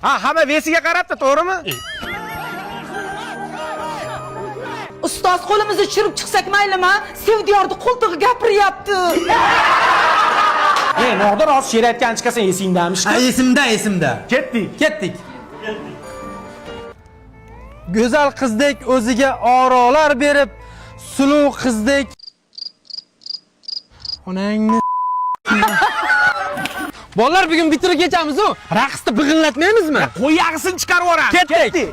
Ha, hamma vesiga qarabdi, to'g'rimi? Ustoz qo'limizni tushirib chiqsak maylimi? Sevdiyorni qo'ltig'i gapiryapti. Nodir hozir she'r aytgan chiqasan esingdamish. Ha, esimda. Ketdik. Go'zal qizdek o'ziga orolar berib, suluv qizdek onangni Bolalar bugun bitirib kechamiz-ku. Raqsda big'illatmaymizmi? Qo'y yag'isini chiqarib yuboramiz. Ketdik.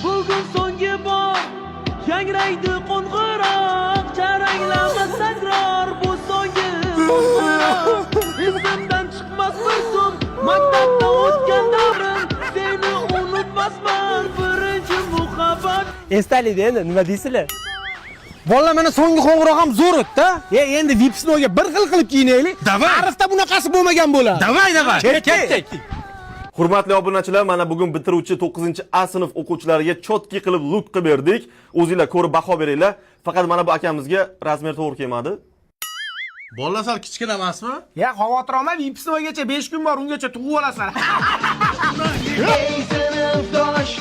Bugun so'nggi bor yangraydi qo'ng'iroq, charanglama takror bu so'nggi qo'ng'iroq. Esimdan chiqmas bir so'm maktabda o'tgan davrim, seni unutmasman birinchi muhabbat. Eslaydi endi, nima deysizlar? Bolalar mana so'nggi qo'ng'iroq ham zo'r o'tdi. Endi vipsnoga bir xil qilib kiyinaylik. Tarixda bunaqasi bo'lmagan bo'ladi. Davay. Ketdik. Hurmatli obunachilar, mana bugun bitiruvchi 9-A sinf o'quvchilariga chotki qilib luk qilib berdik. O'zingizlar ko'rib baho beringlar. Faqat mana bu akamizga razmer to'g'ri kelmadi. Bolalar sal kichkina emasmi? Ya, xavotir olma, vipsnogacha 5 kun bor, ungacha tug'ib olasan. Ey sinfdosh,